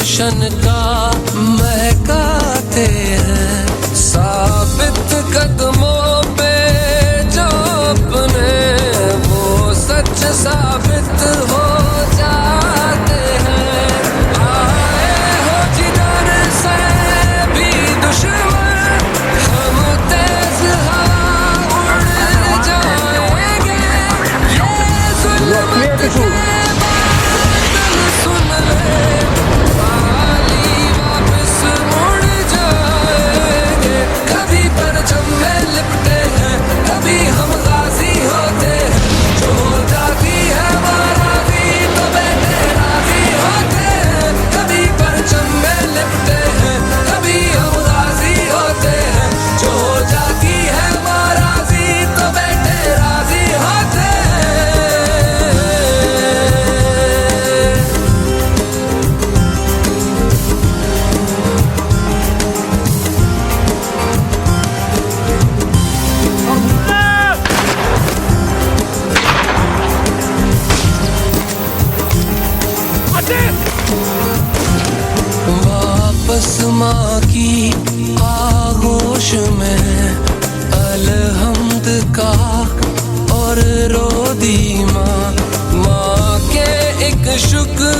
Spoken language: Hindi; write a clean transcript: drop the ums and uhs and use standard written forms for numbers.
गुलशन का महकाते हैं। साबित कदमों पे जो अपने वो सच साबित हो जाते हैं। आए हो जिधर से भी दुश्मन, हम तेज हवा उड़ जाएंगे। ये जुल्मत के बादल सुन ले, वाली वापस मुड़ जाएंगे। कभी परचम में लिपटे हैं, कभी हम गाजी होते हैं। जो जाती है बाराती तो बेटे राजी होते हैं। कभी परचम में लिपटे हैं, कभी हम गाजी होते हैं। जो जाती है बाराती तो बेटे राजी होते हैं। वापस माँ की आगोश में अलहम्द का और रो दी माँ। माँ के एक शुक्र